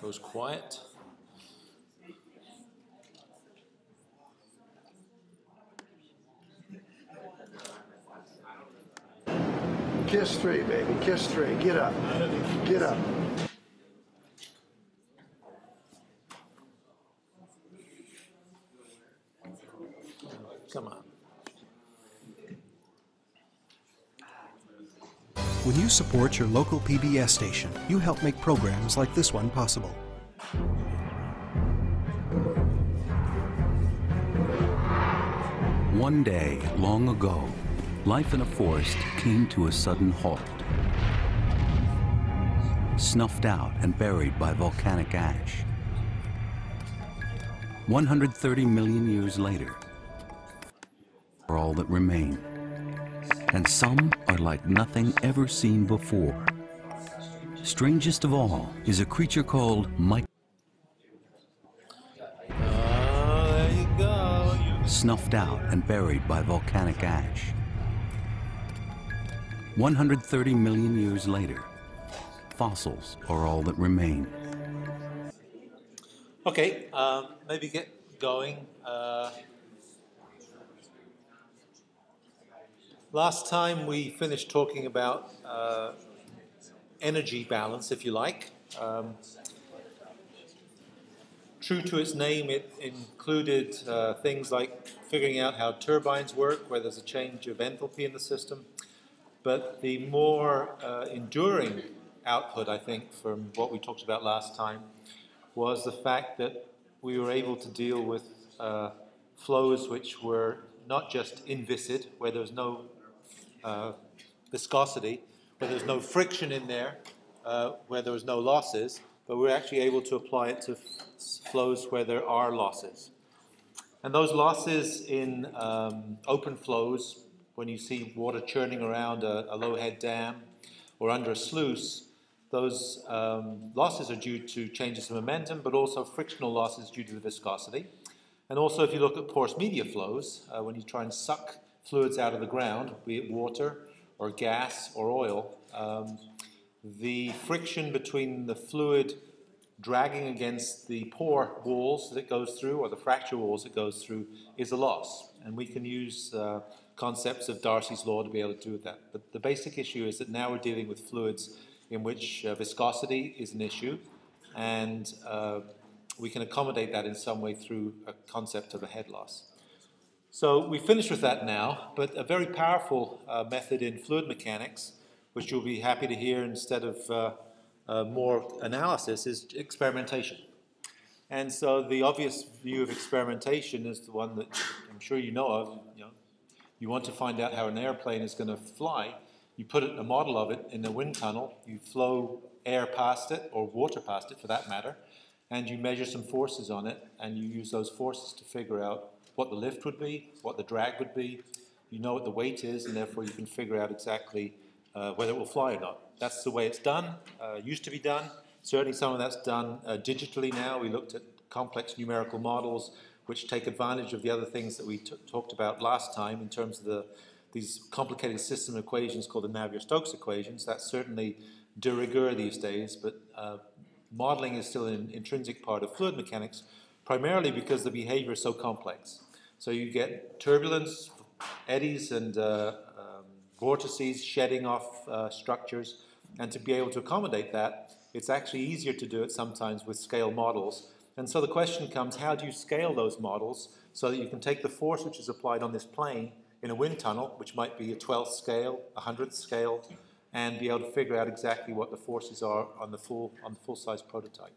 Goes quiet. Kiss 3, baby. Kiss 3. Get up. Get up. Come on. When you support your local PBS station, you help make programs like this one possible. One day, long ago, life in a forest came to a sudden halt. Snuffed out and buried by volcanic ash. 130 million years later, are all that remain. And some are like nothing ever seen before. Strangest of all is a creature called There you go. Snuffed out and buried by volcanic ash. 130 million years later, fossils are all that remain. Okay, maybe get going. Last time we finished talking about energy balance, if you like. True to its name, it included things like figuring out how turbines work, where there's a change of enthalpy in the system. But the more enduring output, I think, from what we talked about last time, was the fact that we were able to deal with flows which were not just inviscid, where there was no viscosity, where there was no friction in there, where there was no losses, but we're actually able to apply it to flows where there are losses. And those losses in open flows, when you see water churning around a low-head dam or under a sluice, those losses are due to changes in momentum, but also frictional losses due to the viscosity. And also, if you look at porous media flows, when you try and suck fluids out of the ground, be it water or gas or oil, the friction between the fluid dragging against the pore walls that it goes through or the fracture walls it goes through is a loss. And we can use concepts of Darcy's law to be able to do that. But the basic issue is that now we're dealing with fluids in which viscosity is an issue, and we can accommodate that in some way through a concept of a head loss. So we finished with that now, but a very powerful method in fluid mechanics, which you'll be happy to hear instead of more analysis, is experimentation. And so the obvious view of experimentation is the one that I'm sure you know of. You want to find out how an airplane is going to fly. You put a model of it in a wind tunnel, you flow air past it, or water past it for that matter, and you measure some forces on it, and you use those forces to figure out what the lift would be, what the drag would be. You know what the weight is, and therefore you can figure out exactly whether it will fly or not. That's the way it's done, used to be done. Certainly some of that's done digitally now. We looked at complex numerical models which take advantage of the other things that we talked about last time in terms of these complicated system equations called the Navier-Stokes equations. That's certainly de rigueur these days, but modeling is still an intrinsic part of fluid mechanics, primarily because the behavior is so complex. So you get turbulence, eddies, and vortices shedding off structures, and to be able to accommodate that, it's actually easier to do it sometimes with scale models. And so the question comes, how do you scale those models so that you can take the force which is applied on this plane in a wind tunnel, which might be a 12th scale, a 100th scale, and be able to figure out exactly what the forces are on the full-size prototype.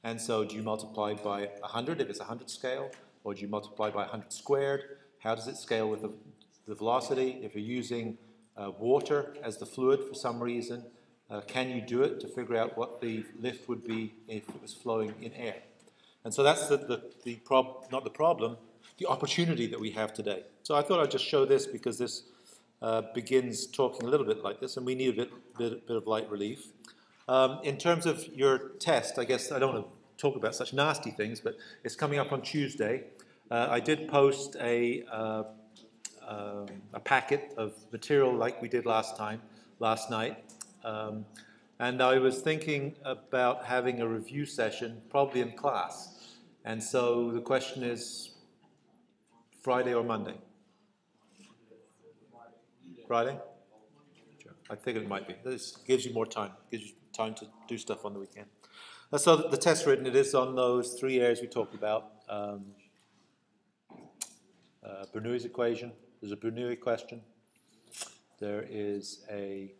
And so do you multiply by 100 if it's a 100 scale, or do you multiply by 100 squared? How does it scale with the velocity? If you're using water as the fluid for some reason, can you do it to figure out what the lift would be if it was flowing in air? And so that's the opportunity that we have today. So I thought I'd just show this because this begins talking a little bit like this, and we need a bit of light relief. In terms of your test, I guess I don't want to talk about such nasty things, but it's coming up on Tuesday. I did post a packet of material like we did last night. And I was thinking about having a review session, probably in class. And so the question is, Friday or Monday? Friday? Sure. I figured it might be. This gives you more time. Gives you time to do stuff on the weekend. So the test written, it is on those 3 areas we talked about. Bernoulli's equation. There's a Bernoulli question. There is a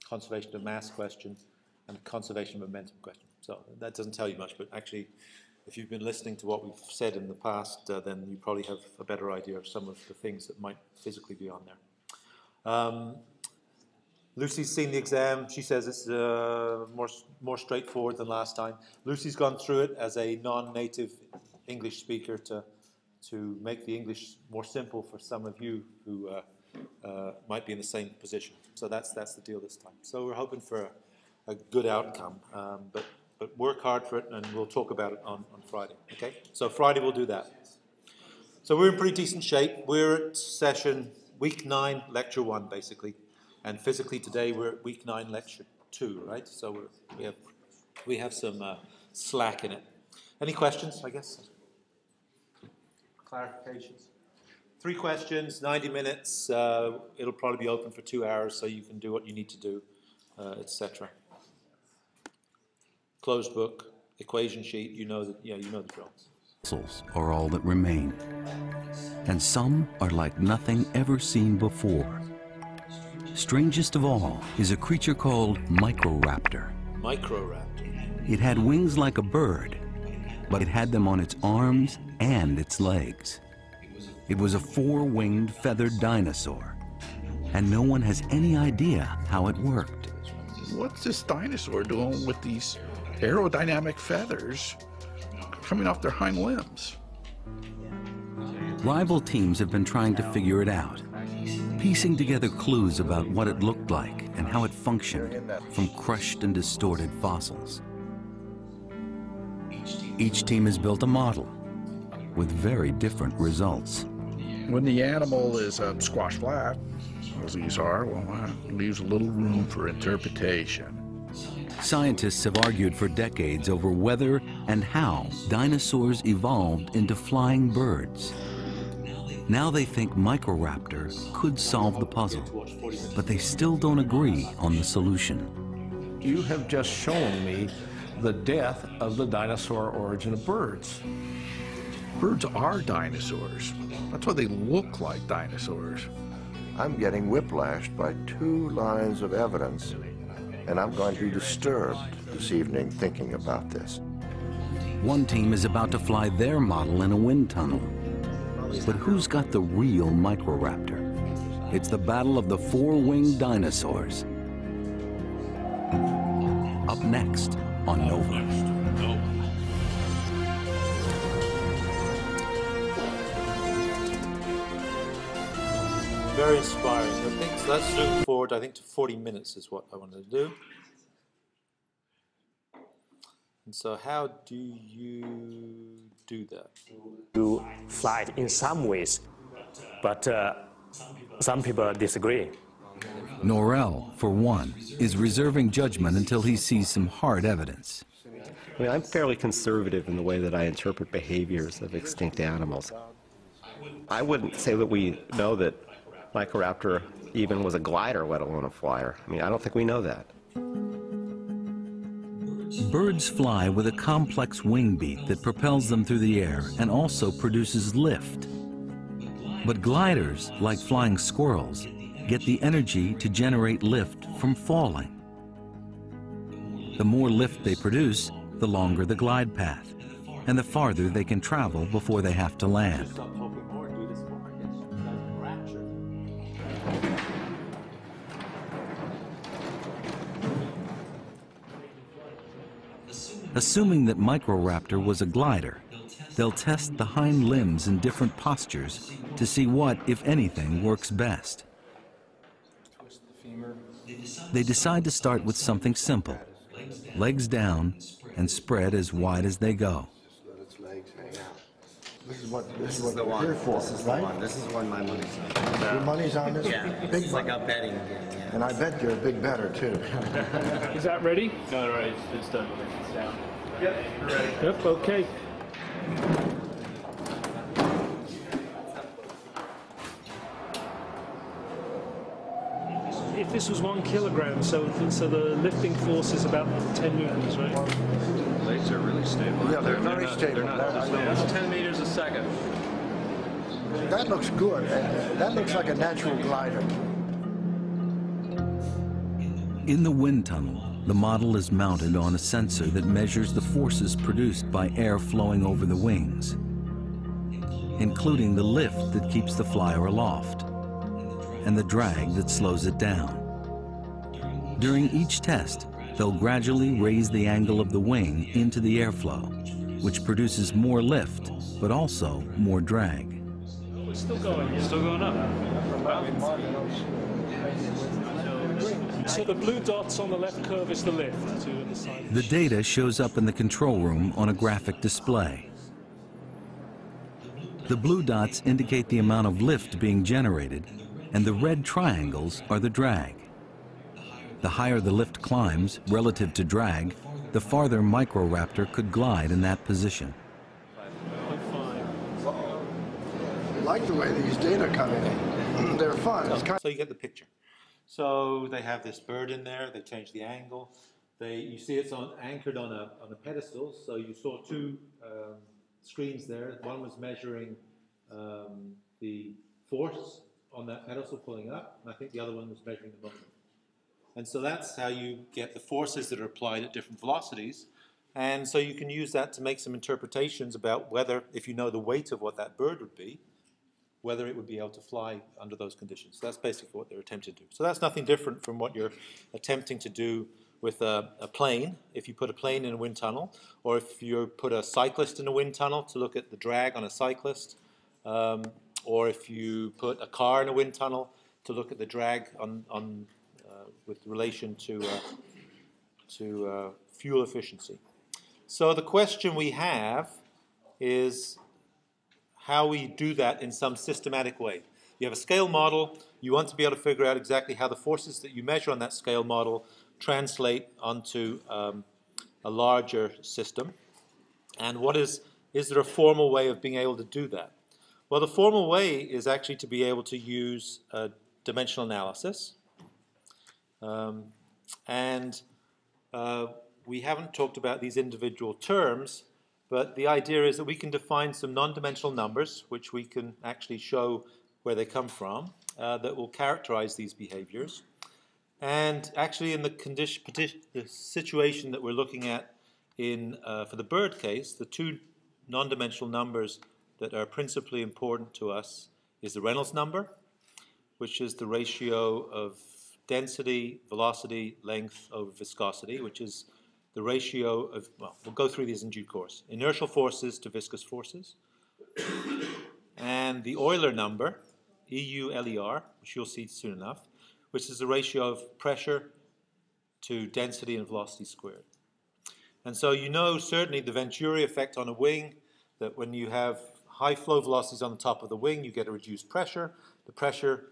conservation of mass question and a conservation of momentum question. So that doesn't tell you much, but actually, if you've been listening to what we've said in the past, then you probably have a better idea of some of the things that might physically be on there. Lucy's seen the exam. She says it's more straightforward than last time. Lucy's gone through it as a non-native English speaker to make the English more simple for some of you who might be in the same position. So that's the deal this time. So we're hoping for a good outcome, but work hard for it, and we'll talk about it on Friday. Okay? So Friday we'll do that. So we're in pretty decent shape. We're at session week 9, lecture 1, basically, and physically today we're at week 9, lecture 2, right? So we have some slack in it. Any questions? I guess. Clarifications. 3 questions, 90 minutes. It'll probably be open for 2 hours, so you can do what you need to do, etc. Closed book, equation sheet. You know that. Yeah, you know the drill. Fossils are all that remain, and some are like nothing ever seen before. Strangest of all is a creature called Microraptor. Microraptor. It had wings like a bird, but it had them on its arms and its legs. It was a 4-winged feathered dinosaur, and no one has any idea how it worked. What's this dinosaur doing with these aerodynamic feathers coming off their hind limbs? Rival teams have been trying to figure it out, piecing together clues about what it looked like and how it functioned from crushed and distorted fossils. Each team has built a model with very different results. When the animal is squash flat, as these are, well, that leaves a little room for interpretation. Scientists have argued for decades over whether and how dinosaurs evolved into flying birds. Now they think Microraptor could solve the puzzle, but they still don't agree on the solution. You have just shown me the death of the dinosaur origin of birds. Birds are dinosaurs. That's why they look like dinosaurs. I'm getting whiplashed by 2 lines of evidence, and I'm going to be disturbed this evening thinking about this. One team is about to fly their model in a wind tunnel. But who's got the real Microraptor? It's the battle of the 4-winged dinosaurs. Up next on Nova. Very inspiring. I think so. Let's zoom forward. I think to 40 minutes is what I wanted to do. And so, how do you do that? You fly it in some ways, but some people disagree. Norell, for one, is reserving judgment until he sees some hard evidence. I mean, I'm fairly conservative in the way that I interpret behaviors of extinct animals. I wouldn't say that we know that Microraptor even was a glider, let alone a flyer. I mean, I don't think we know that. Birds fly with a complex wing beat that propels them through the air and also produces lift. But gliders, like flying squirrels, get the energy to generate lift from falling. The more lift they produce, the longer the glide path, and the farther they can travel before they have to land. Assuming that Microraptor was a glider, they'll test the hind limbs in different postures to see what, if anything, works best. They decide to start with something simple: legs down and spread as wide as they go. what This is we're the one. here for, This is right? the one. This is one my money's on. Your money's on this? Yeah, Big it's like money. a betting game. Yeah. And I bet you're a big bettor, too. Is that ready? No, right, it's done. It's down. Yep, you're ready. Yep, okay. If this was 1 kilogram, so the lifting force is about 10 newtons, right? Blades are really stable. Yeah, they're very stable. It's 10 meters a second. That looks good. That looks like a natural glider. In the wind tunnel, the model is mounted on a sensor that measures the forces produced by air flowing over the wings, including the lift that keeps the flyer aloft and the drag that slows it down. During each test, they'll gradually raise the angle of the wing into the airflow, which produces more lift, but also more drag. It's still going. It's still going up. So the blue dots on the left curve is the lift to the side. The data shows up in the control room on a graphic display. The blue dots indicate the amount of lift being generated, and the red triangles are the drag. The higher the lift climbs relative to drag, the farther Microraptor could glide in that position. I like the way these data come in. They're fun. It's kind So you get the picture. So they have this bird in there. They change the angle. You see it's anchored on a pedestal. So you saw two screens there. One was measuring the force on that pedestal pulling up, and I think the other one was measuring the moment. And so that's how you get the forces that are applied at different velocities. And so you can use that to make some interpretations about whether, if you know the weight of what that bird would be, whether it would be able to fly under those conditions. So that's basically what they're attempting to do. So that's nothing different from what you're attempting to do with a plane, if you put a plane in a wind tunnel, or if you put a cyclist in a wind tunnel to look at the drag on a cyclist, or if you put a car in a wind tunnel to look at the drag with relation to fuel efficiency. So the question we have is how we do that in some systematic way. You have a scale model. You want to be able to figure out exactly how the forces that you measure on that scale model translate onto a larger system. And is there a formal way of being able to do that? Well, the formal way is actually to be able to use dimensional analysis. We haven't talked about these individual terms, but the idea is that we can define some non-dimensional numbers, which we can actually show where they come from, that will characterize these behaviors. And actually in the situation that we're looking at for the bird case, the two non-dimensional numbers that are principally important to us is the Reynolds number, which is the ratio of density, velocity, length over viscosity, which is the ratio of, well, we'll go through these in due course, inertial forces to viscous forces, and the Euler number, EULER, which you'll see soon enough, which is the ratio of pressure to density and velocity squared. And so you know certainly the Venturi effect on a wing, that when you have high flow velocities on the top of the wing, you get a reduced pressure. The pressure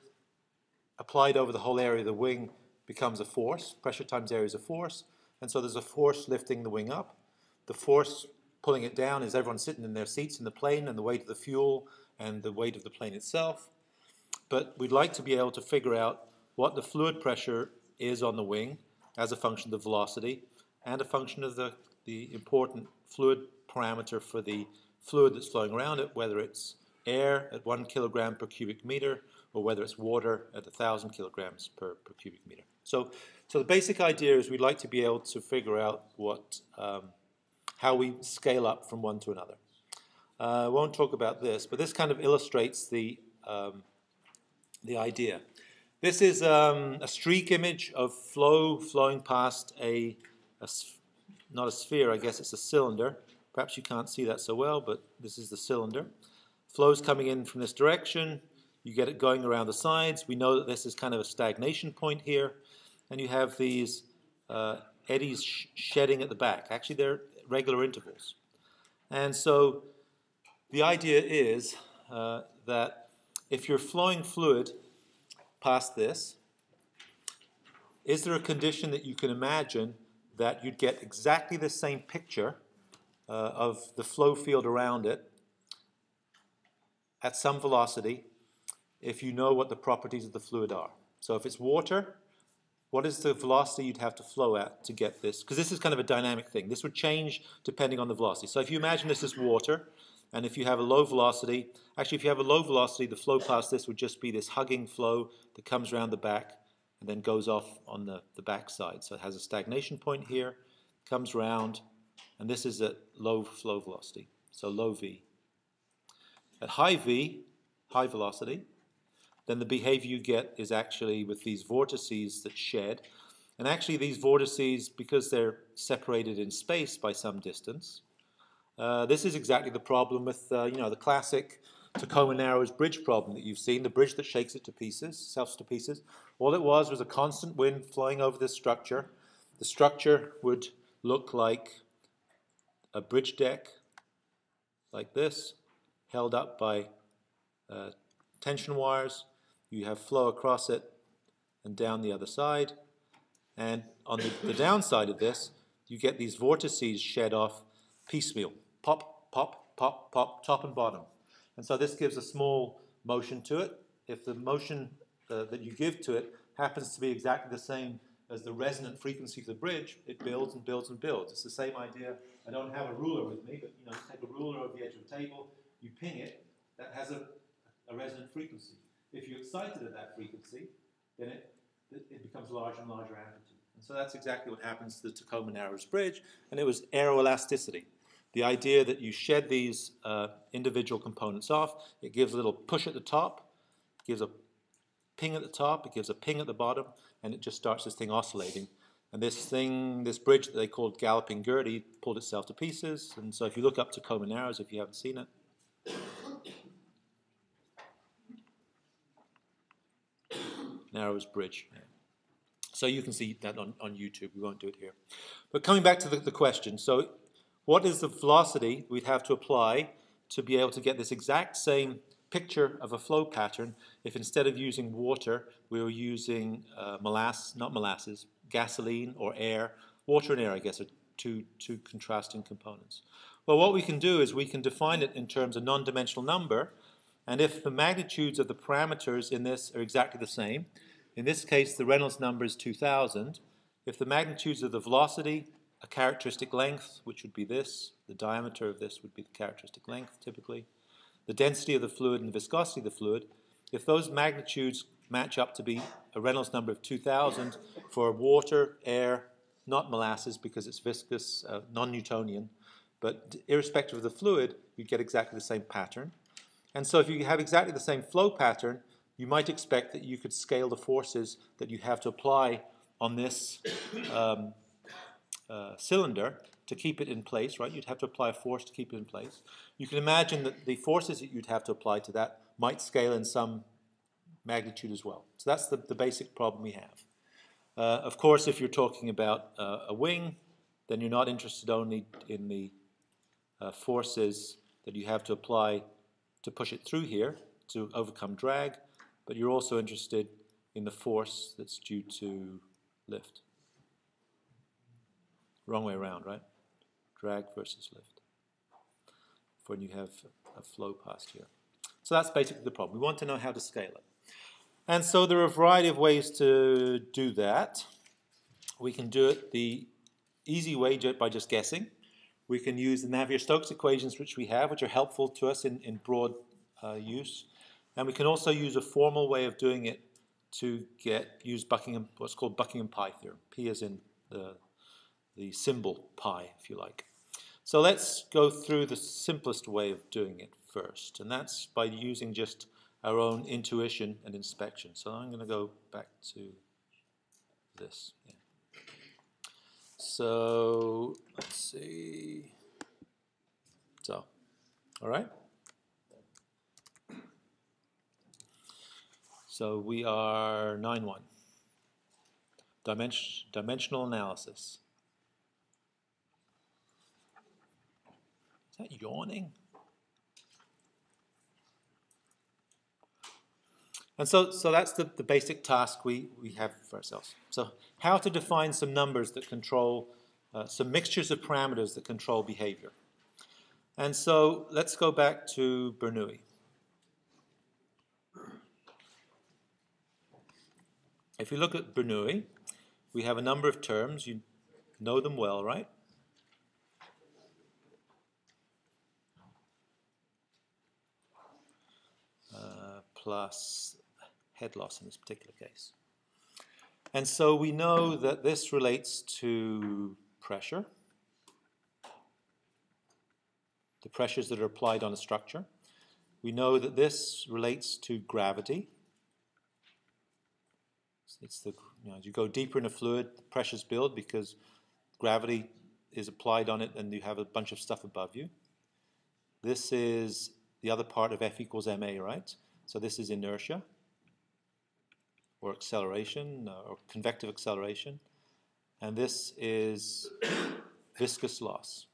applied over the whole area of the wing becomes a force. Pressure times area is a force. And so there's a force lifting the wing up. The force pulling it down is everyone sitting in their seats in the plane, and the weight of the fuel and the weight of the plane itself. But we'd like to be able to figure out what the fluid pressure is on the wing as a function of the velocity and a function of the important fluid parameter for the fluid that's flowing around it, whether it's air at 1 kilogram per cubic meter or whether it's water at 1,000 kilograms per cubic meter. So the basic idea is we'd like to be able to figure out how we scale up from one to another. I won't talk about this, but this kind of illustrates the idea. This is a streak image of flow flowing past not a sphere, I guess it's a cylinder. Perhaps you can't see that so well, but this is the cylinder. Flow's coming in from this direction. You get it going around the sides. We know that this is kind of a stagnation point here. And you have these eddies shedding at the back. Actually, they're regular intervals. And so the idea is that if you're flowing fluid past this, is there a condition that you can imagine that you'd get exactly the same picture of the flow field around it at some velocity if you know what the properties of the fluid are? So if it's water, what is the velocity you'd have to flow at to get this? Because this is kind of a dynamic thing. This would change depending on the velocity. So if you imagine this is water, and if you have a low velocity, actually if you have a low velocity, the flow past this would just be this hugging flow that comes around the back and then goes off on the back side. So it has a stagnation point here, comes round, and this is at low flow velocity, so low V. At high V, high velocity, then the behavior you get is actually with these vortices that shed. And actually these vortices, because they're separated in space by some distance, this is exactly the problem with the classic Tacoma-Narrows bridge problem that you've seen, the bridge that shakes it to pieces, self to pieces. All it was a constant wind flowing over this structure. The structure would look like a bridge deck, like this, held up by tension wires. You have flow across it and down the other side. And on the downside of this, you get these vortices shed off piecemeal. Pop, pop, pop, pop, top and bottom. And so this gives a small motion to it. If the motion that you give to it happens to be exactly the same as the resonant frequency of the bridge, it builds and builds and builds. It's the same idea. I don't have a ruler with me, but you take a ruler over the edge of a table, you ping it, that has a resonant frequency. If you excite it at that frequency, then it becomes larger and larger amplitude. And so that's exactly what happens to the Tacoma-Narrows bridge, and it was aeroelasticity. The idea that you shed these individual components off, it gives a little push at the top, gives a ping at the top, it gives a ping at the bottom, and it just starts this thing oscillating. And this bridge that they called Galloping Gertie pulled itself to pieces. And so if you look up Tacoma-Narrows, if you haven't seen it, Narrows Bridge. Yeah. So you can see that on YouTube. We won't do it here. But coming back to the question, so what is the velocity we'd have to apply to be able to get this exact same picture of a flow pattern if instead of using water, we were using gasoline or air? Water and air, I guess, are two contrasting components. Well, what we can do is we can define it in terms of non-dimensional number, and if the magnitudes of the parameters in this are exactly the same, in this case the Reynolds number is 2000, if the magnitudes of the velocity, a characteristic length, which would be this, the diameter of this would be the characteristic length typically, the density of the fluid and the viscosity of the fluid, if those magnitudes match up to be a Reynolds number of 2000 for water, air, not molasses because it's viscous, non-Newtonian, but irrespective of the fluid, you get exactly the same pattern. And so if you have exactly the same flow pattern, you might expect that you could scale the forces that you have to apply on this cylinder to keep it in place, right? You'd have to apply a force to keep it in place. You can imagine that the forces that you'd have to apply to that might scale in some magnitude as well. So that's the basic problem we have. Of course, if you're talking about a wing, then you're not interested only in the forces that you have to apply to push it through here to overcome drag, but you're also interested in the force that's due to lift. Wrong way around, right? Drag versus lift. When you have a flow past here. So that's basically the problem. We want to know how to scale it. And so there are a variety of ways to do that. We can do it the easy way by just guessing. We can use the Navier-Stokes equations which we have, which are helpful to us in broad use. And we can also use a formal way of doing it to use what's called Buckingham PI Theorem. P as in the symbol pi, if you like. So let's go through the simplest way of doing it first, and that's by using just our own intuition and inspection. So I'm going to go back to this. Yeah. So let's see. So, all right. So we are 9-1. Dimensional analysis. Is that yawning? And so that's the basic task we have for ourselves. So how to define some numbers that control, some mixtures of parameters that control behavior. And so let's go back to Bernoulli. If you look at Bernoulli, we have a number of terms. You know them well, right? Plus head loss in this particular case. And so we know that this relates to pressure, the pressures that are applied on a structure. We know that this relates to gravity. It's the, as you go deeper in a fluid, the pressures build because gravity is applied on it and you have a bunch of stuff above you. This is the other part of F equals ma, right? So this is inertia, or acceleration, or convective acceleration. And this is viscous loss.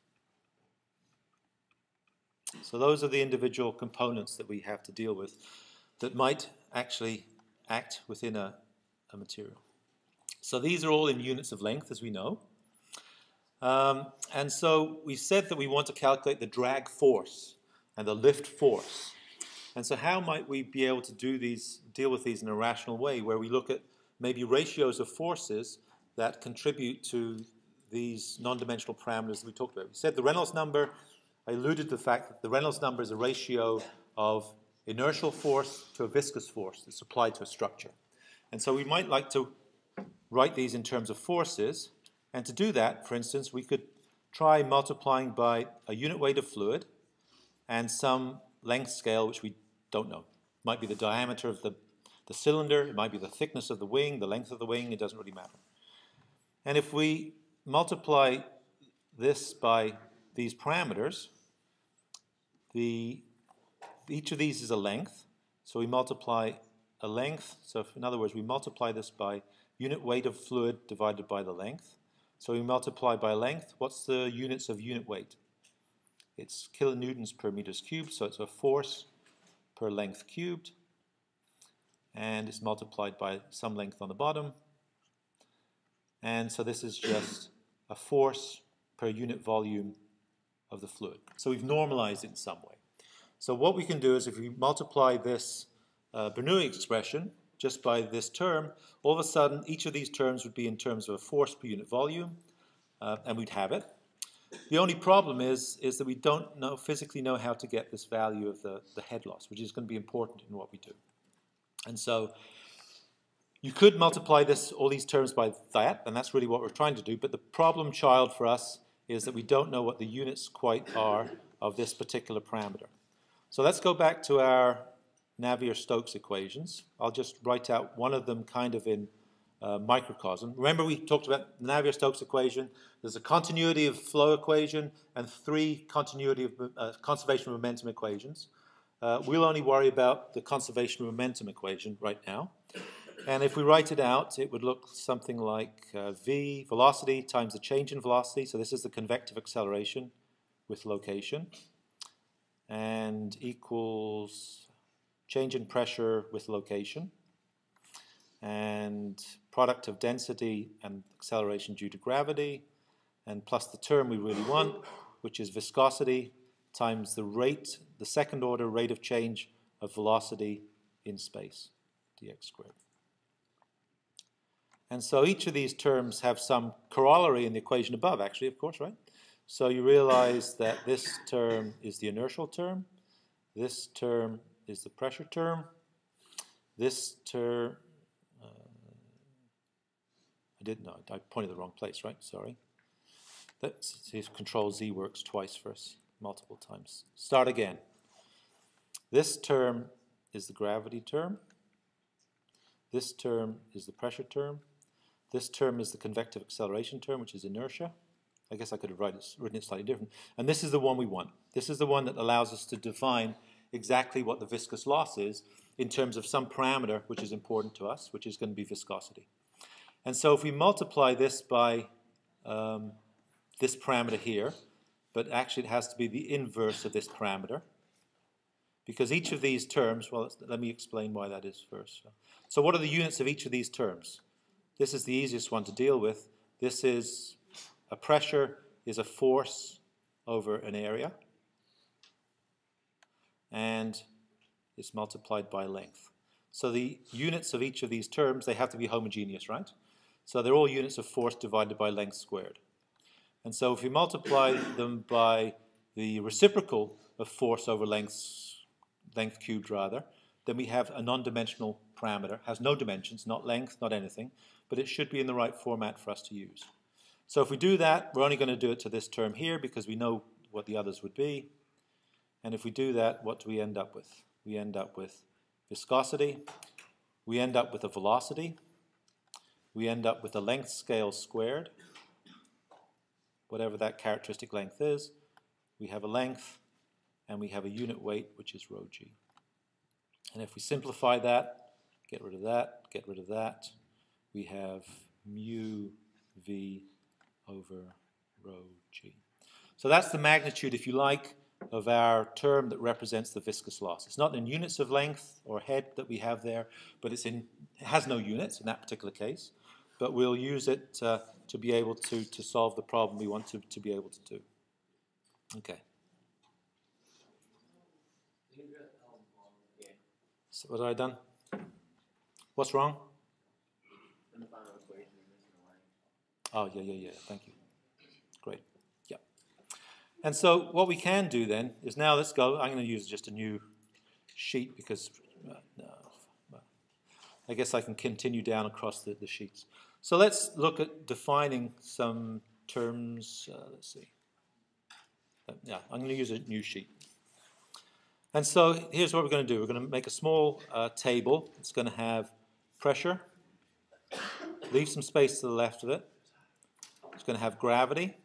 So those are the individual components that we have to deal with that might actually act within a material. So these are all in units of length, as we know. And so we said that we want to calculate the drag force and the lift force. And so how might we be able to deal with these in a rational way, where we look at maybe ratios of forces that contribute to these non-dimensional parameters that we talked about. We said the Reynolds number, I alluded to the fact that the Reynolds number is a ratio of inertial force to a viscous force that's applied to a structure. And so we might like to write these in terms of forces. And to do that, for instance, we could try multiplying by a unit weight of fluid and some length scale, which we don't know. It might be the diameter of the cylinder, it might be the thickness of the wing, the length of the wing, it doesn't really matter. And if we multiply this by these parameters, each of these is a length, so we multiply a length, so in other words, we multiply this by unit weight of fluid divided by the length. So we multiply by length. What's the units of unit weight? It's kilonewtons per meters cubed, so it's a force per length cubed. And it's multiplied by some length on the bottom. And so this is just a force per unit volume of the fluid. So we've normalized it in some way. So what we can do is if we multiply this Bernoulli expression just by this term, all of a sudden each of these terms would be in terms of a force per unit volume, and we'd have it. The only problem is that we don't physically know how to get this value of the head loss, which is going to be important in what we do. And so you could multiply all these terms by that, and that's really what we're trying to do, but the problem child for us is that we don't know what the units quite are of this particular parameter. So let's go back to our Navier-Stokes equations. I'll just write out one of them kind of in microcosm. Remember we talked about the Navier-Stokes equation. There's a continuity of flow equation and 3 continuity of conservation of momentum equations. We'll only worry about the conservation of momentum equation right now. And if we write it out, it would look something like v, velocity, times the change in velocity. So this is the convective acceleration with location. And equals change in pressure with location. And product of density and acceleration due to gravity. And plus the term we really want, which is viscosity times the rate, the second order rate of change of velocity in space, dx squared. And so each of these terms have some corollary in the equation above, actually, of course, right? So you realize that this term is the inertial term, this term is the pressure term, this term, I pointed the wrong place, right? Sorry. Let's see if Control Z works twice for us, multiple times. Start again. This term is the gravity term. This term is the pressure term. This term is the convective acceleration term, which is inertia. I guess I could have written it slightly different. And this is the one we want. This is the one that allows us to define exactly what the viscous loss is in terms of some parameter which is important to us, which is going to be viscosity. And so if we multiply this by this parameter here, but actually it has to be the inverse of this parameter, because each of these terms, well, let me explain why that is first. So what are the units of each of these terms? This is the easiest one to deal with. This is a pressure is a force over an area, and it's multiplied by length. So the units of each of these terms, they have to be homogeneous, right? So they're all units of force divided by length squared. And so if you multiply them by the reciprocal of force over length cubed rather, then we have a non-dimensional parameter, has no dimensions, not length, not anything, but it should be in the right format for us to use. So if we do that, we're only going to do it to this term here because we know what the others would be. And if we do that, what do we end up with? We end up with viscosity, we end up with a velocity, we end up with a length scale squared, whatever that characteristic length is. We have a length, and we have a unit weight, which is rho g. And if we simplify that, get rid of that, get rid of that, we have mu v over rho g. So that's the magnitude, if you like, of our term that represents the viscous loss. It's not in units of length or head that we have there, but it has no units in that particular case. But we'll use it to be able to solve the problem we want to be able to do. Okay. So what have I done? What's wrong? Oh, yeah. Thank you. Great. Yeah. And so what we can do then is now let's go. I'm going to use just a new sheet because I guess I can continue down across the sheets. So let's look at defining some terms. Let's see. Yeah, I'm going to use a new sheet. And so here's what we're going to do. We're going to make a small table. It's going to have pressure. Leave some space to the left of it. It's going to have gravity.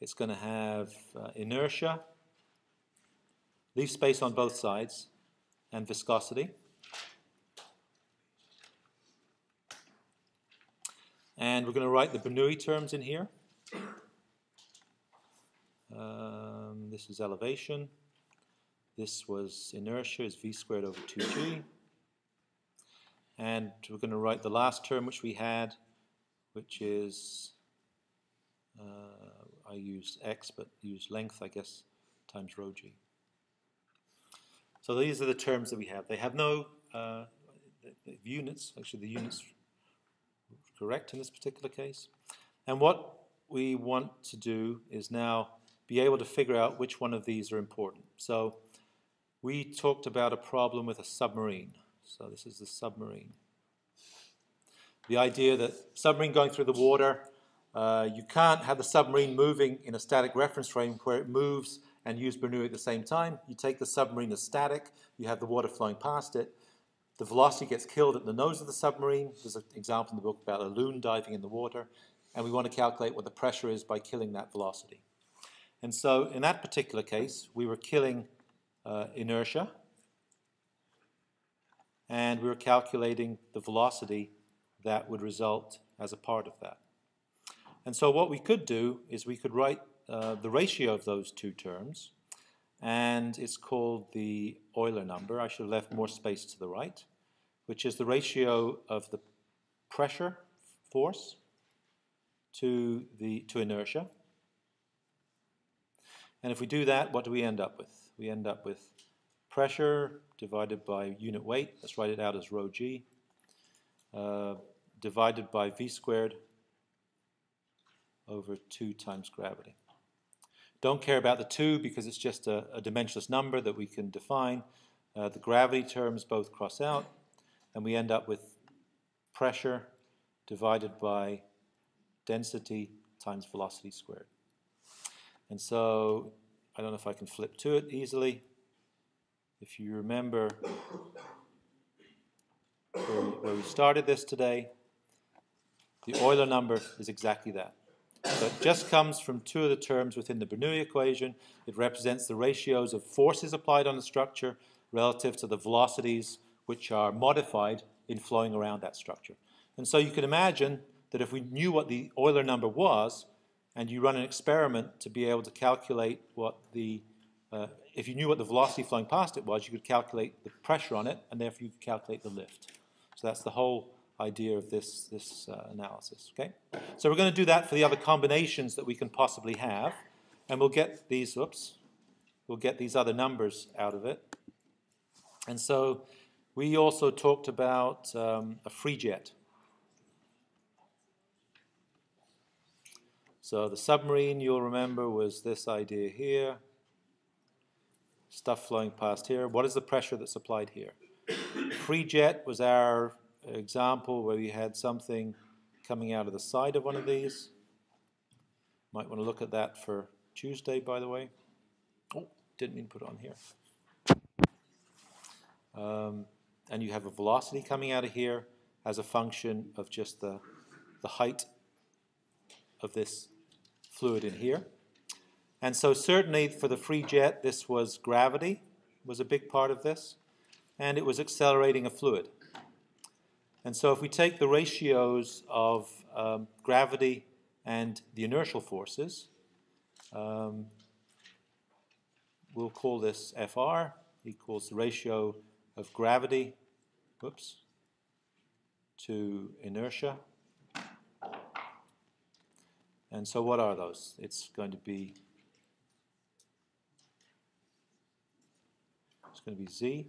It's going to have inertia. Leave space on both sides. And viscosity. And we're going to write the Bernoulli terms in here. This is elevation. This was inertia, is v squared over 2g. And we're going to write the last term which we had, which is, I used x, but used length, I guess, times rho g. So these are the terms that we have. They have no the units. Actually, the units are correct in this particular case. And what we want to do is now be able to figure out which one of these are important. So we talked about a problem with a submarine. So this is the submarine. The idea that submarine going through the water, you can't have the submarine moving in a static reference frame where it moves and use Bernoulli at the same time. You take the submarine as static, you have the water flowing past it. The velocity gets killed at the nose of the submarine. There's an example in the book about a loon diving in the water. And we want to calculate what the pressure is by killing that velocity. And so in that particular case, we were killing inertia, and we were calculating the velocity that would result as a part of that. And so what we could do is we could write the ratio of those two terms, and it's called the Euler number. I should have left more space to the right, which is the ratio of the pressure force to inertia. And if we do that, what do we end up with? We end up with pressure divided by unit weight. Let's write it out as rho g, divided by v squared over 2 times gravity. Don't care about the 2 because it's just a dimensionless number that we can define. The gravity terms both cross out, and we end up with pressure divided by density times velocity squared. And so, I don't know if I can flip to it easily. If you remember where we started this today, the Euler number is exactly that. So it just comes from 2 of the terms within the Bernoulli equation. It represents the ratios of forces applied on the structure relative to the velocities which are modified in flowing around that structure. And so you can imagine that if we knew what the Euler number was, and you run an experiment to be able to calculate what the if you knew what the velocity flowing past it was, you could calculate the pressure on it, and therefore you could calculate the lift. So that's the whole idea of this analysis. Okay. So we're going to do that for the other combinations that we can possibly have, and we'll get these. We'll get these other numbers out of it. And so we also talked about a free jet. So the submarine, you'll remember, was this idea here. Stuff flowing past here. What is the pressure that's applied here? Free jet was our example where we had something coming out of the side of one of these. Might want to look at that for Tuesday, by the way. Oh, didn't mean to put it on here. And you have a velocity coming out of here as a function of just the height of this fluid in here. And so certainly for the free jet, this was gravity, was a big part of this, and it was accelerating a fluid. And so if we take the ratios of gravity and the inertial forces, we'll call this Fr equals the ratio of gravity, to inertia. And so what are those? It's going to be Z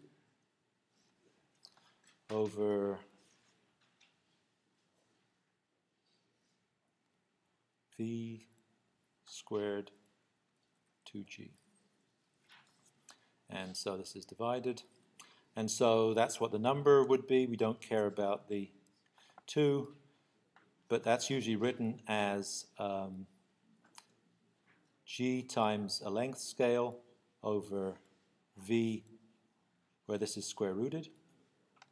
over V squared 2G. And so this is divided. And so that's what the number would be. We don't care about the 2, but that's usually written as G times a length scale over V, where this is square rooted.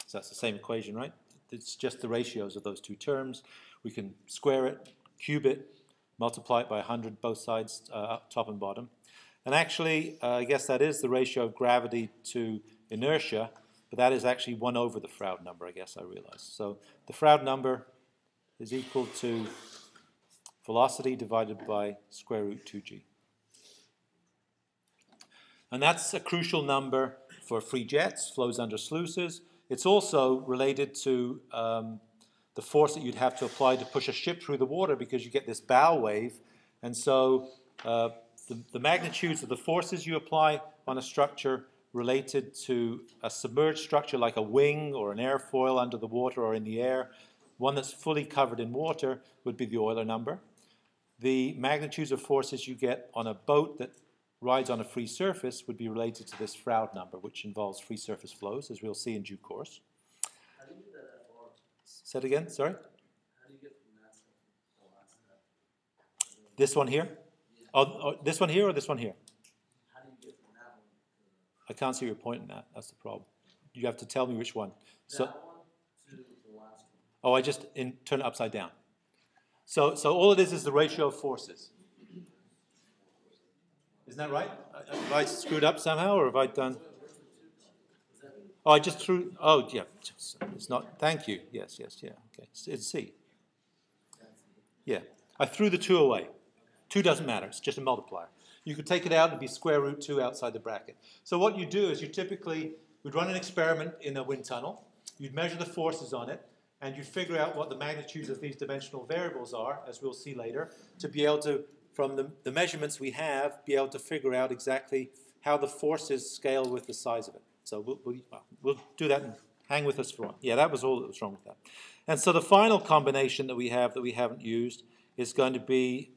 So that's the same equation, right? It's just the ratios of those two terms. We can square it, cube it, multiply it by 100, both sides, up, top and bottom. And actually, I guess that is the ratio of gravity to inertia, but that is actually 1 over the Froude number, I guess I realized. So the Froude number is equal to velocity divided by square root 2G. And that's a crucial number for free jets, flows under sluices. It's also related to the force that you'd have to apply to push a ship through the water, because you get this bow wave. And so the magnitudes of the forces you apply on a structure related to a submerged structure like a wing or an airfoil under the water or in the air, one that's fully covered in water, would be the Euler number. The magnitudes of forces you get on a boat that rides on a free surface would be related to this Froude number, which involves free surface flows, as we'll see in due course. How do you get that FR? Say it again, sorry? How do you get from that step to the last step? This one here? Yeah. Oh, this one here or this one here? How do you get from that one to I can't see your point in that. That's the problem. You have to tell me which one. that one to the last one? Oh, I just turn it upside down. So all it is the ratio of forces. Isn't that right? Have I screwed up somehow, or have I done? Oh, I just threw. Oh, yeah. It's not. Thank you. Yes. Yeah. Okay. It's C. Yeah. I threw the 2 away. 2 doesn't matter. It's just a multiplier. You could take it out and be square root 2 outside the bracket. So what you do is you typically would run an experiment in a wind tunnel. You'd measure the forces on it, and you'd figure out what the magnitudes of these dimensional variables are, as we'll see later, to be able to, from the measurements we have, be able to figure out exactly how the forces scale with the size of it. So we'll do that and hang with us for one. Yeah, that was all that was wrong with that. And so the final combination that we have that we haven't used is going to be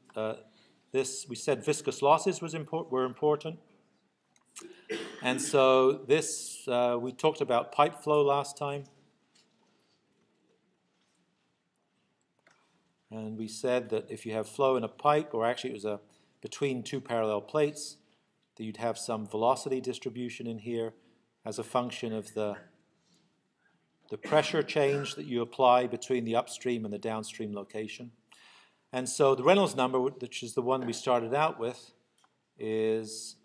this. We said viscous losses were important. And so this, we talked about pipe flow last time. And we said that if you have flow in a pipe, or actually it was between 2 parallel plates, that you'd have some velocity distribution in here as a function of the pressure change that you apply between the upstream and the downstream location. And so the Reynolds number, which is the one we started out with, is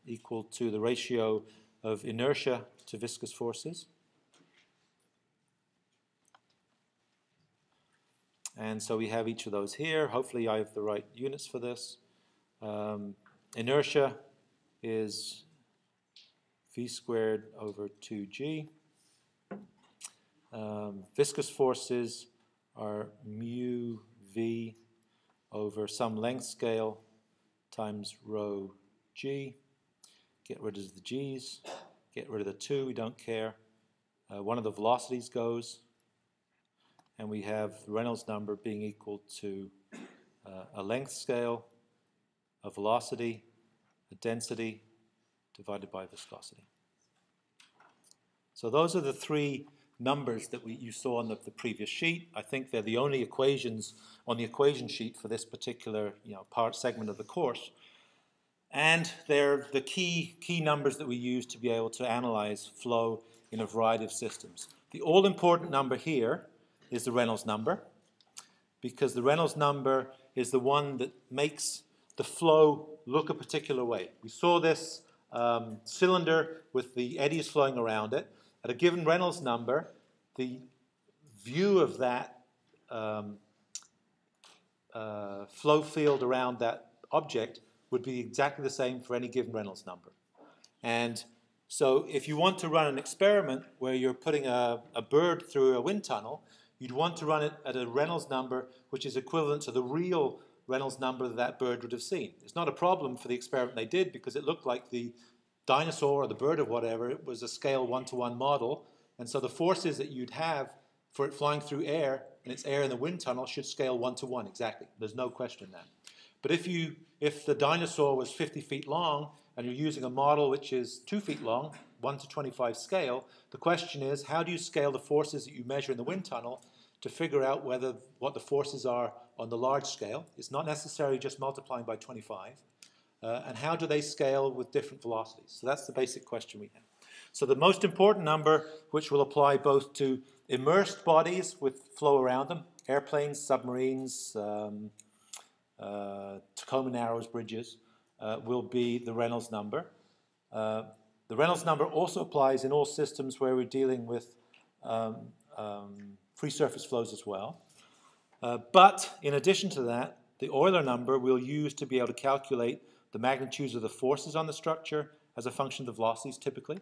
equal to the ratio of inertia to viscous forces. And so we have each of those here. Hopefully I have the right units for this. Inertia is v squared over 2g. Viscous forces are mu v over some length scale times rho g. Get rid of the g's, get rid of the 2, we don't care. One of the velocities goes, and we have the Reynolds number being equal to a length scale, a velocity, a density, divided by viscosity. So those are the three numbers that you saw on the previous sheet. I think they're the only equations on the equation sheet for this particular segment of the course. And they're the key numbers that we use to be able to analyze flow in a variety of systems. The all-important number here is the Reynolds number, because the Reynolds number is the one that makes the flow look a particular way. We saw this cylinder with the eddies flowing around it. At a given Reynolds number, the view of that flow field around that object would be exactly the same for any given Reynolds number. And so if you want to run an experiment where you're putting a bird through a wind tunnel, you'd want to run it at a Reynolds number which is equivalent to the real Reynolds number that bird would have seen. It's not a problem for the experiment they did because it looked like the dinosaur or the bird or whatever, it was a scale 1-to-1 model, and so the forces that you'd have for it flying through air, and it's air in the wind tunnel, should scale 1-to-1 exactly. There's no question that. But if the dinosaur was 50 feet long and you're using a model which is 2 feet long, 1-to-25 scale, the question is, how do you scale the forces that you measure in the wind tunnel to figure out what the forces are on the large scale? It's not necessarily just multiplying by 25. And how do they scale with different velocities? So that's the basic question we have. So the most important number, which will apply both to immersed bodies with flow around them, airplanes, submarines, Tacoma Narrows bridges, will be the Reynolds number. The Reynolds number also applies in all systems where we're dealing with free surface flows as well. But in addition to that, the Euler number we'll use to be able to calculate the magnitudes of the forces on the structure as a function of the velocities typically.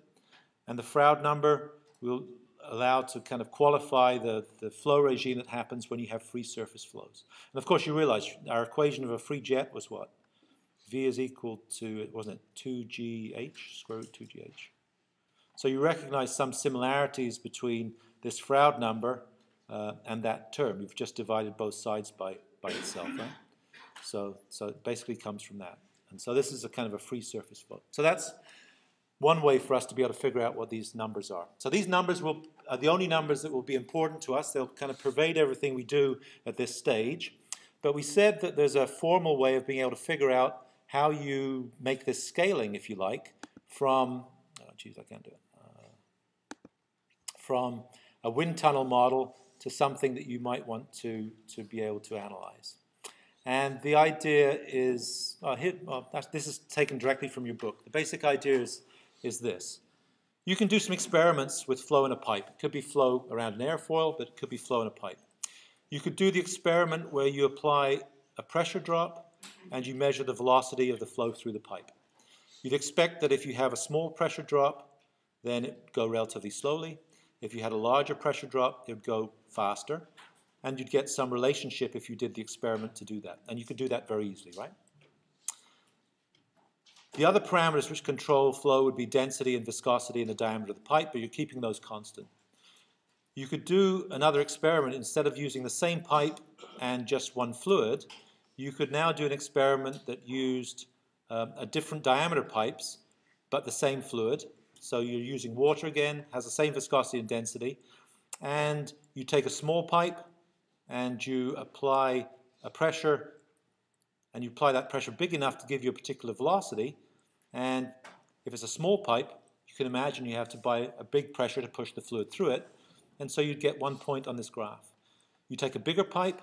And the Froude number will allow to kind of qualify the flow regime that happens when you have free surface flows. And of course you realize our equation of a free jet was what? V is equal to, wasn't it, 2gh, square root 2gh. So you recognize some similarities between this Froude number and that term. You've just divided both sides by itself, right? So it basically comes from that. And so this is a kind of a free surface flow. So that's one way for us to be able to figure out what these numbers are. So these numbers are the only numbers that will be important to us. They'll kind of pervade everything we do at this stage. But we said that there's a formal way of being able to figure out how you make this scaling, if you like, from, from a wind tunnel model to something that you might want to be able to analyze. And the idea is, this is taken directly from your book. The basic idea is this. You can do some experiments with flow in a pipe. It could be flow around an airfoil, but it could be flow in a pipe. You could do the experiment where you apply a pressure drop and you measure the velocity of the flow through the pipe. You'd expect that if you have a small pressure drop, then it would go relatively slowly. If you had a larger pressure drop, it would go faster. And you'd get some relationship if you did the experiment to do that. And you could do that very easily, right? The other parameters which control flow would be density and viscosity and the diameter of the pipe, but you're keeping those constant. You could do another experiment. Instead of using the same pipe and just one fluid, you could now do an experiment that used a different diameter pipes, but the same fluid. So you're using water again, has the same viscosity and density. And you take a small pipe, and you apply a pressure, and you apply that pressure big enough to give you a particular velocity. And if it's a small pipe, you can imagine you have to apply a big pressure to push the fluid through it. And so you'd get 1 point on this graph. You take a bigger pipe,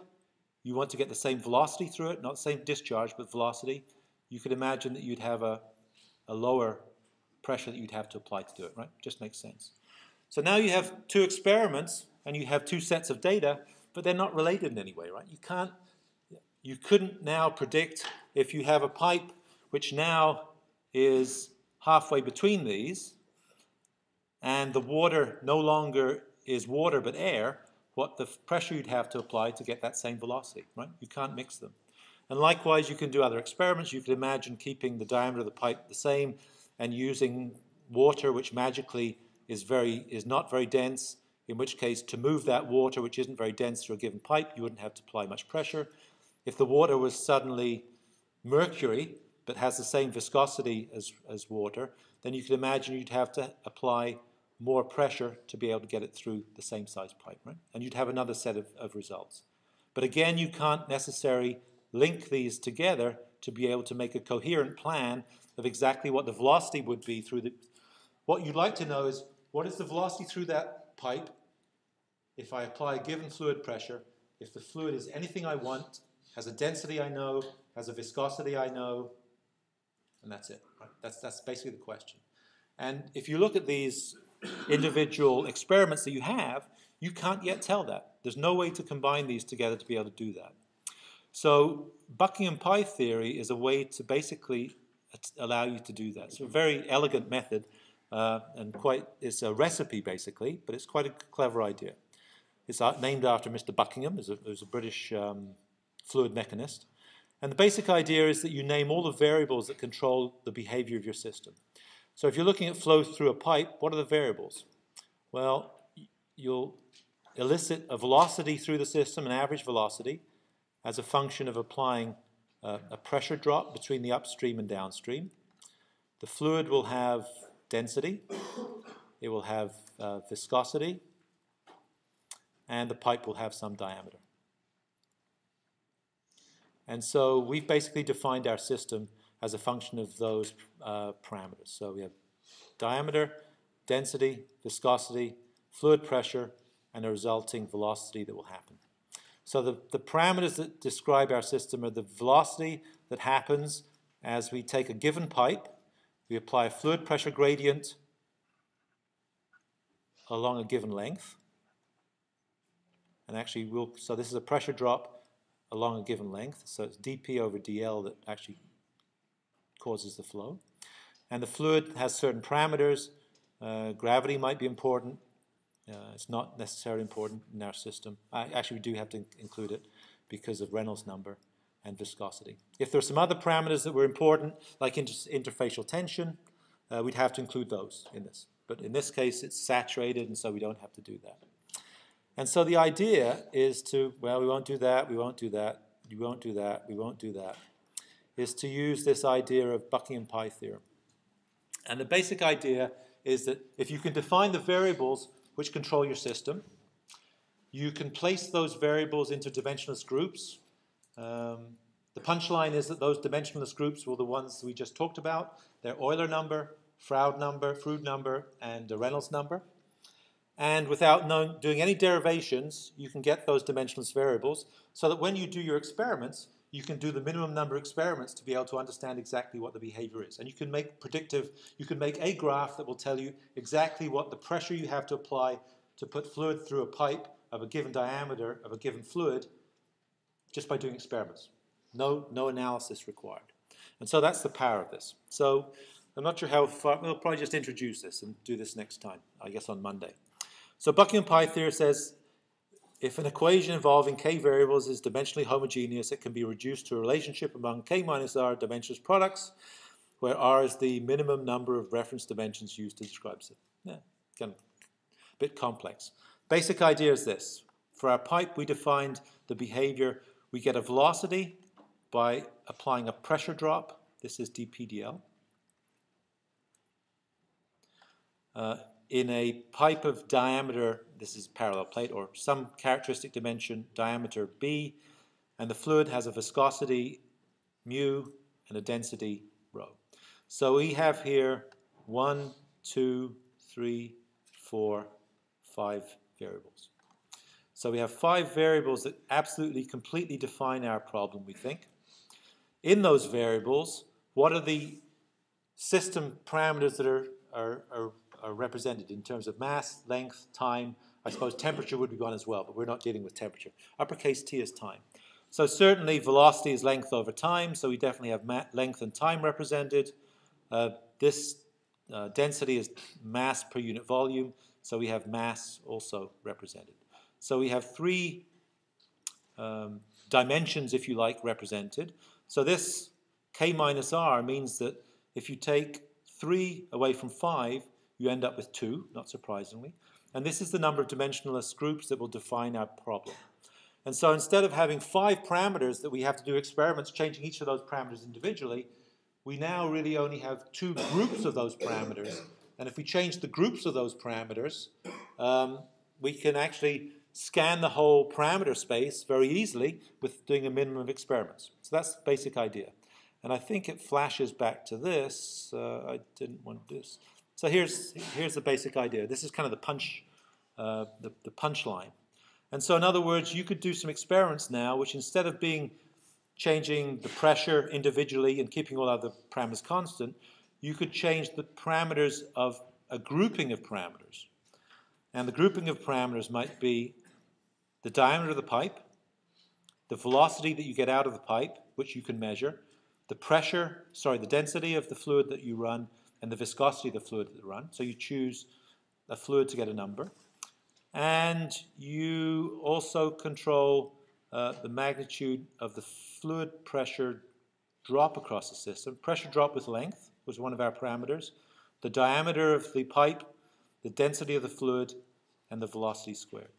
you want to get the same velocity through it, not the same discharge, but velocity. You could imagine that you'd have a lower pressure that you'd have to apply to do it, right? Just makes sense. So now you have two experiments, and you have two sets of data, but they're not related in any way, right? You couldn't now predict if you have a pipe which now is halfway between these, and the water no longer is water but air, what the pressure you'd have to apply to get that same velocity, right? You can't mix them. And likewise, you can do other experiments. You could imagine keeping the diameter of the pipe the same and using water which magically is not very dense, in which case to move that water which isn't very dense through a given pipe, you wouldn't have to apply much pressure. If the water was suddenly mercury but has the same viscosity as water, then you could imagine you'd have to apply more pressure to be able to get it through the same size pipe, right? And you'd have another set of results. But again, you can't necessarily link these together to be able to make a coherent plan of exactly what the velocity would be through the... What you'd like to know is, what is the velocity through that pipe if I apply a given fluid pressure, if the fluid is anything I want, has a density I know, has a viscosity I know, and that's it. Right? That's basically the question. And if you look at these individual experiments that you have, you can't yet tell that. There's no way to combine these together to be able to do that. So Buckingham PI theory is a way to basically allow you to do that. It's a very elegant method, and it's a recipe basically, but it's quite a clever idea. It's named after Mr. Buckingham, who's a British fluid mechanist. And the basic idea is that you name all the variables that control the behavior of your system. So if you're looking at flow through a pipe, what are the variables? Well, you'll elicit a velocity through the system, an average velocity, as a function of applying a pressure drop between the upstream and downstream. The fluid will have density, it will have viscosity, and the pipe will have some diameter. And so we've basically defined our system as a function of those parameters. So we have diameter, density, viscosity, fluid pressure, and a resulting velocity that will happen. So the parameters that describe our system are the velocity that happens as we take a given pipe, we apply a fluid pressure gradient along a given length, and actually so this is a pressure drop along a given length, so it's dP over dL that actually causes the flow. And the fluid has certain parameters. Gravity might be important. It's not necessarily important in our system. Actually, we do have to include it because of Reynolds number and viscosity. If there are some other parameters that were important, like interfacial tension, we'd have to include those in this. But in this case, it's saturated, and so we don't have to do that. And so the idea is to, well, we won't do that, we won't do that, we won't do that, we won't do that, is to use this idea of Buckingham PI Theorem. And the basic idea is that if you can define the variables which control your system, you can place those variables into dimensionless groups. The punchline is that those dimensionless groups were the ones we just talked about. They're Euler number, Froude number, and the Reynolds number. And without doing any derivations, you can get those dimensionless variables so that when you do your experiments, you can do the minimum number of experiments to be able to understand exactly what the behavior is. And you can make you can make a graph that will tell you exactly what the pressure you have to apply to put fluid through a pipe of a given diameter of a given fluid just by doing experiments. No analysis required. And so that's the power of this. So I'm not sure how far, we'll probably just introduce this and do this next time, I guess on Monday. So Buckingham PI Theorem says, if an equation involving k variables is dimensionally homogeneous, it can be reduced to a relationship among k minus r dimensionless products, where r is the minimum number of reference dimensions used to describe it. Yeah, kind of a bit complex. Basic idea is this. For our pipe, we defined the behavior. We get a velocity by applying a pressure drop. This is dPdL. In a pipe of diameter, this is parallel plate, or some characteristic dimension, diameter b, and the fluid has a viscosity mu and a density rho. So we have here 1, 2, 3, 4, 5 variables. So we have 5 variables that absolutely, completely define our problem, we think. In those variables, what are the system parameters that are represented in terms of mass, length, time? I suppose temperature would be one as well, but we're not dealing with temperature. Uppercase T is time. So certainly velocity is length over time, so we definitely have length and time represented. This density is mass per unit volume, so we have mass also represented. So we have three dimensions, if you like, represented. So this k minus r means that if you take 3 away from 5, you end up with 2, not surprisingly. And this is the number of dimensionless groups that will define our problem. And so instead of having 5 parameters that we have to do experiments changing each of those parameters individually, we now really only have 2 groups of those parameters. And if we change the groups of those parameters, we can actually scan the whole parameter space very easily with doing a minimum of experiments. So that's the basic idea. And I think it flashes back to this. I didn't want this. So here's the basic idea. This is kind of the punch line. And so in other words, you could do some experiments now which instead of changing the pressure individually and keeping all other parameters constant, you could change the parameters of a grouping of parameters. And the grouping of parameters might be the diameter of the pipe, the velocity that you get out of the pipe, which you can measure, the density of the fluid that you run, and the viscosity of the fluid that you run. So you choose a fluid to get a number. And you also control the magnitude of the fluid pressure drop across the system. Pressure drop with length was one of our parameters. The diameter of the pipe, the density of the fluid, and the velocity squared.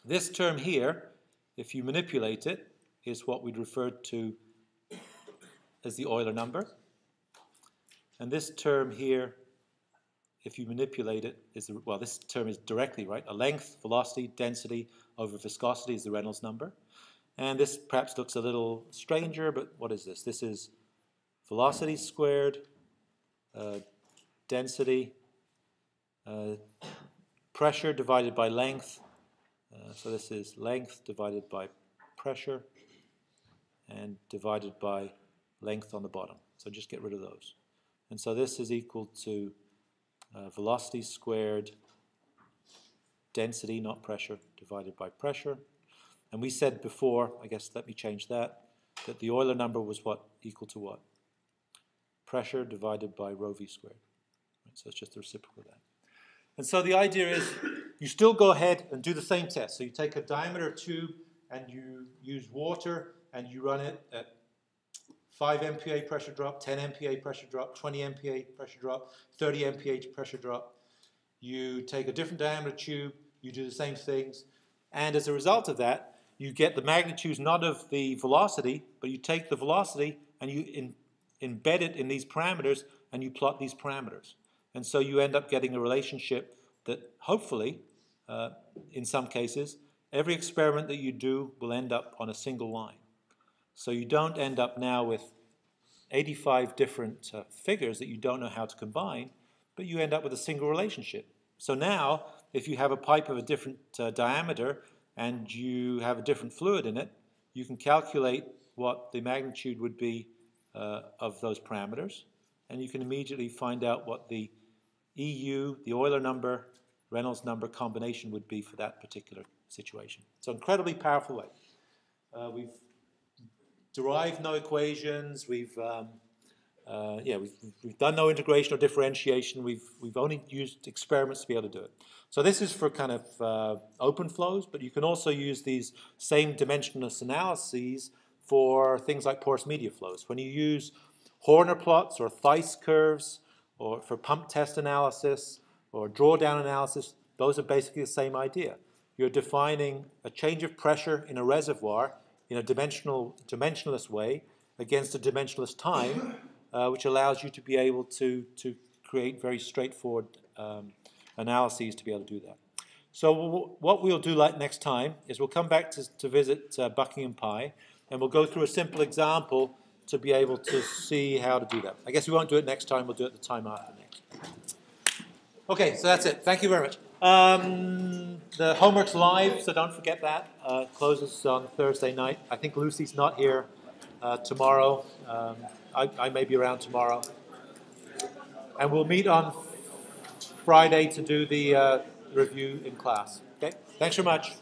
This term here, if you manipulate it, is what we'd refer to as the Euler number. And this term here, if you manipulate it, this term is directly, right? A length, velocity, density over viscosity is the Reynolds number. And this perhaps looks a little stranger, but what is this? This is velocity squared, density, pressure divided by length. So this is length divided by pressure and divided by length on the bottom. So just get rid of those. And so this is equal to velocity squared, density, not pressure, divided by pressure. And we said before, I guess let me change that the Euler number was what? Equal to what? Pressure divided by rho v squared. Right, so it's just the reciprocal of that. And so the idea is you still go ahead and do the same test. So you take a diameter tube and you use water and you run it at 5 MPa pressure drop, 10 MPa pressure drop, 20 MPa pressure drop, 30 MPa pressure drop. You take a different diameter tube, you do the same things, and as a result of that, you get the magnitudes not of the velocity, but you take the velocity and you embed it in these parameters and you plot these parameters. And so you end up getting a relationship that hopefully, in some cases, every experiment that you do will end up on a single line. So you don't end up now with 85 different figures that you don't know how to combine, but you end up with a single relationship. So now, if you have a pipe of a different diameter and you have a different fluid in it, you can calculate what the magnitude would be of those parameters, and you can immediately find out what the EU, the Euler number, Reynolds number combination would be for that particular situation. It's an incredibly powerful way. We've derived no equations. We've done no integration or differentiation. We've only used experiments to be able to do it. So this is for kind of open flows, but you can also use these same dimensionless analyses for things like porous media flows. When you use Horner plots or Theiss curves, or for pump test analysis or drawdown analysis, those are basically the same idea. You're defining a change of pressure in a reservoir in a dimensionless way against a dimensionless time, which allows you to be able to create very straightforward analyses to be able to do that. So what we'll do like next time is we'll come back to visit Buckingham PI, and we'll go through a simple example to be able to see how to do that. I guess we won't do it next time, we'll do it the time after next. Okay, so that's it. Thank you very much. The homework's live, so don't forget that. It closes on Thursday night. I think Lucy's not here tomorrow. I may be around tomorrow. And we'll meet on Friday to do the review in class. Okay, thanks very much.